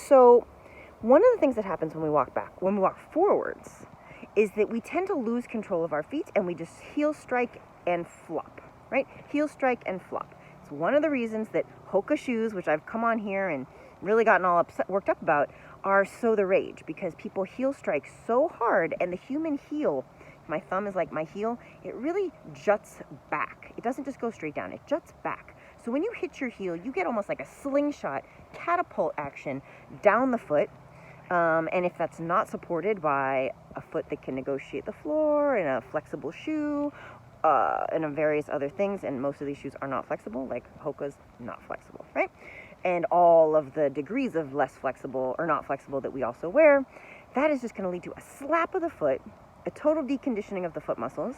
So one of the things that happens when we walk forwards, is that we tend to lose control of our feet and we just heel strike and flop, right? Heel strike and flop. It's one of the reasons that Hoka shoes, which I've come on here and really gotten all worked up about, are so the rage, because people heel strike so hard, and the human heel, my thumb is like my heel, it really juts back. It doesn't just go straight down, it juts back. So when you hit your heel, you get almost like a slingshot catapult action down the foot. And if that's not supported by a foot that can negotiate the floor and a flexible shoe, and various other things, and most of these shoes are not flexible, like Hoka's not flexible, right? And all of the degrees of less flexible or not flexible that we also wear, that is just going to lead to a slap of the foot, a total deconditioning of the foot muscles.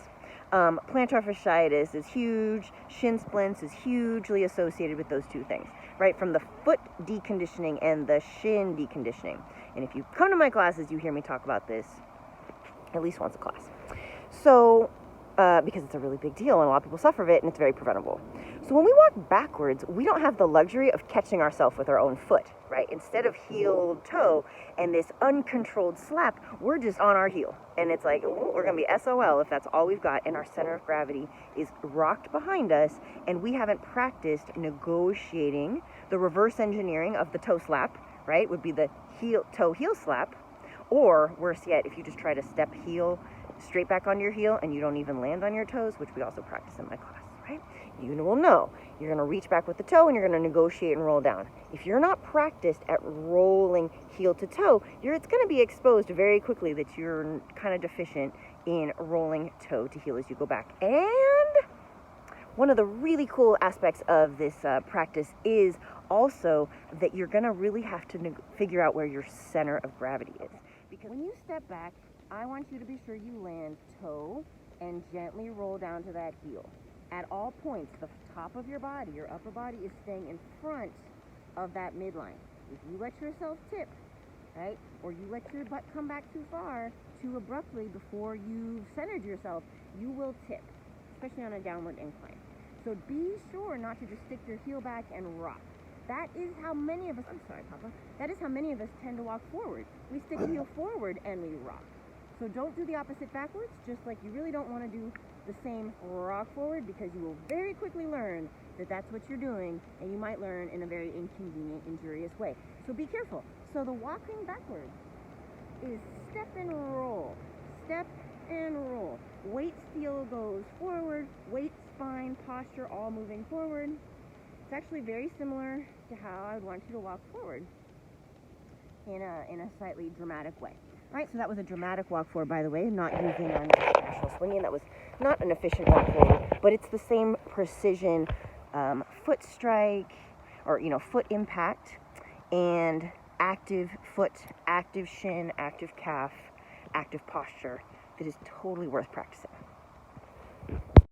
Plantar fasciitis is huge. Shin splints is hugely associated with those two things, right? From the foot deconditioning and the shin deconditioning. And if you come to my classes, you hear me talk about this at least once a class. So, because it's a really big deal and a lot of people suffer of it, and it's very preventable. So when we walk backwards, we don't have the luxury of catching ourselves with our own foot, right? Instead of heel toe and this uncontrolled slap, we're just on our heel. And it's like, we're going to be SOL if that's all we've got, and our center of gravity is rocked behind us, and we haven't practiced negotiating the reverse engineering of the toe slap, right? Would be the toe heel slap, or worse yet, if you just try to step heel straight back on your heel and you don't even land on your toes, which we also practice in my class, right? You will know. You're going to reach back with the toe and you're going to negotiate and roll down. If you're not practiced at rolling heel to toe, it's going to be exposed very quickly that you're kind of deficient in rolling toe to heel as you go back. And one of the really cool aspects of this practice is also that you're going to really have to figure out where your center of gravity is. Because when you step back, I want you to be sure you land toe and gently roll down to that heel. At all points, the top of your body, your upper body, is staying in front of that midline. If you let yourself tip, right, or you let your butt come back too far, too abruptly before you've centered yourself, you will tip, especially on a downward incline. So be sure not to just stick your heel back and rock. That is how many of us, I'm sorry, Papa, that is how many of us tend to walk forward. We stick the heel forward and we rock. So don't do the opposite backwards, just like you really don't want to do the same rock forward, because you will very quickly learn that that's what you're doing, and you might learn in a very inconvenient, injurious way. So be careful. So the walking backwards is step and roll. Step and roll. Weight heel goes forward, weight, spine, posture, all moving forward. It's actually very similar to how I would want you to walk forward in a slightly dramatic way. All right, so that was a dramatic walk forward, by the way, not using special swinging. That was not an efficient walk forward, but it's the same precision foot strike, or, foot impact, and active foot, active shin, active calf, active posture that is totally worth practicing.